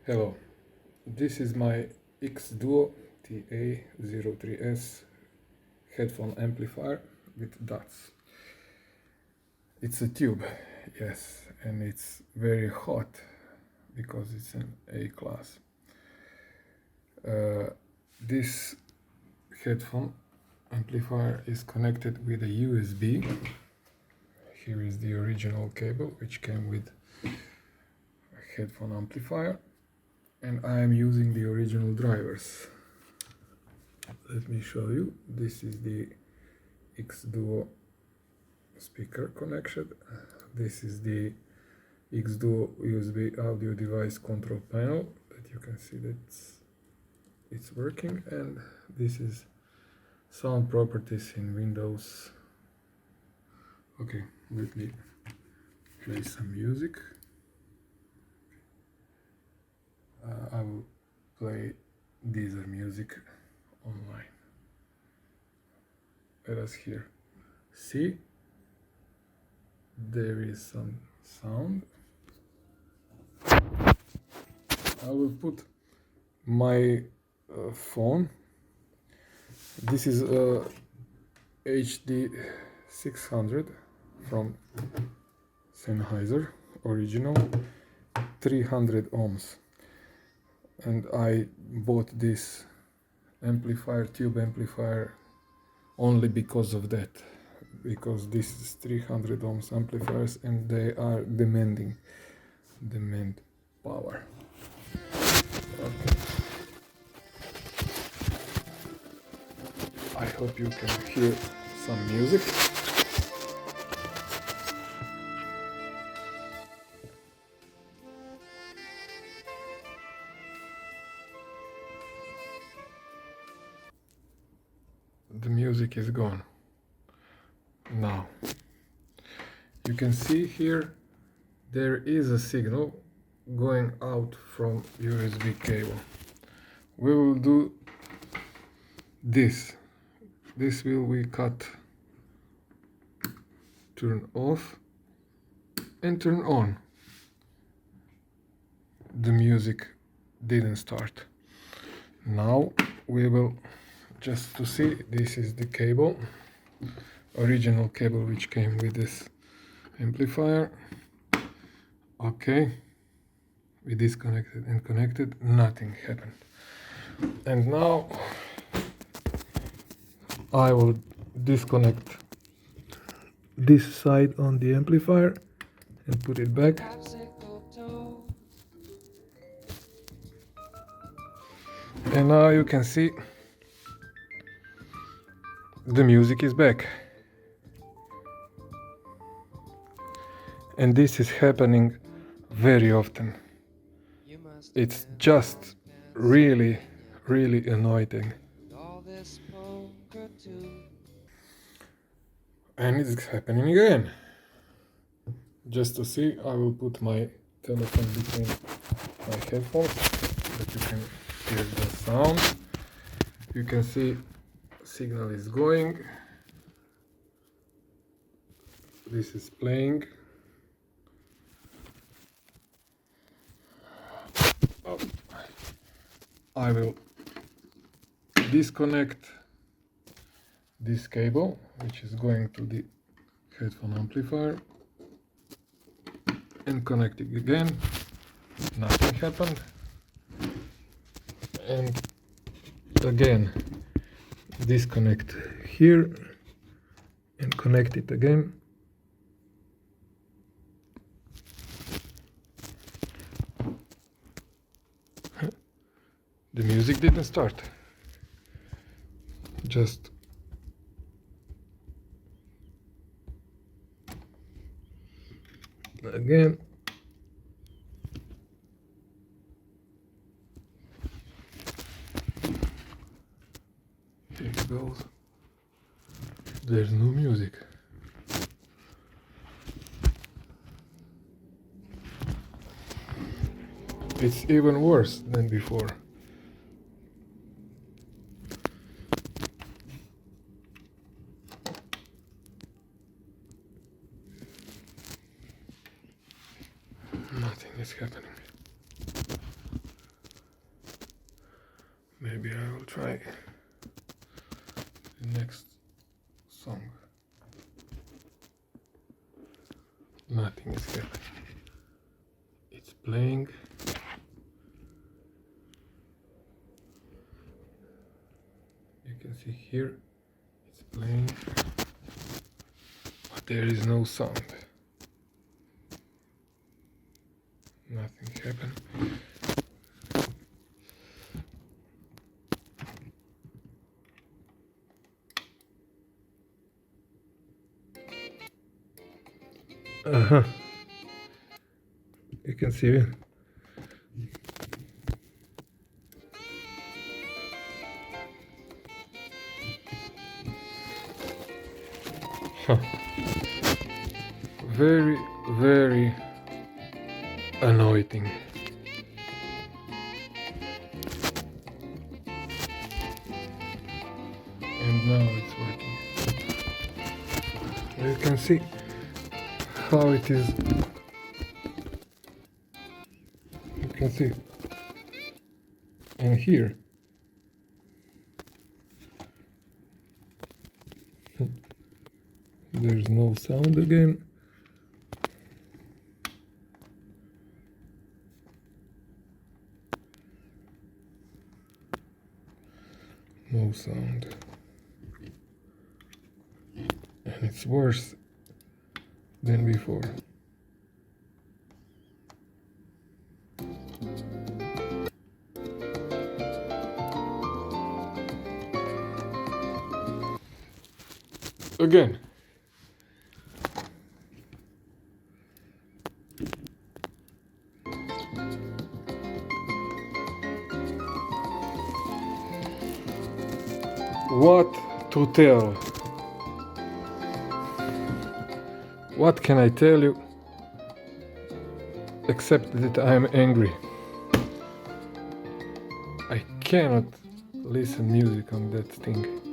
Hello, this is my X-Duo TA03S headphone amplifier with dots. It's a tube, yes, and it's very hot because it's an A class. This headphone amplifier is connected with a USB. Here is the original cable which came with a headphone amplifier, and I am using the original drivers. Let me show you. This is the X-Duo speaker connection. This is the X-Duo USB audio device control panel that you can see that it's working, and this is sound properties in Windows. Okay, let me play some music. I will play Deezer music online. Let us hear. See, there is some sound. I will put my phone. This is a HD 600 from Sennheiser, original, 300 ohms. And I bought this amplifier, tube amplifier, only because of that, because this is 300 ohms amplifiers and they are demand power. Okay. I hope you can hear some music. The music is gone. Now, you can see here there is a signal going out from USB cable. We will do this. This will we cut, turn off and turn on. The music didn't start. Now we will, just to see, this is the cable, original cable which came with this amplifier. Okay, we disconnected and connected, nothing happened. And now I will disconnect this side on the amplifier and put it back. And now you can see the music is back. And this is happening very often. It's just really annoying. And it's happening again. Just to see, I will put my telephone between my headphones so that you can hear the sound. You can see signal is going. This is playing. I will disconnect this cable, which is going to the headphone amplifier, and connect it again. Nothing happened. And again, disconnect here and connect it again. The music didn't start. Just again. Here it goes. There's no music. It's even worse than before. Nothing is happening. Maybe I will try the next song. Nothing is happening. It's playing. You can see here it's playing, but there is no sound. Nothing happened. You can see it. Very, very annoying. And now it's working. You can see how it is. You can see. And here. There's no sound again. No sound. And it's worse than before. Again. What to tell? What can I tell you except that I am angry? I cannot listen music on that thing.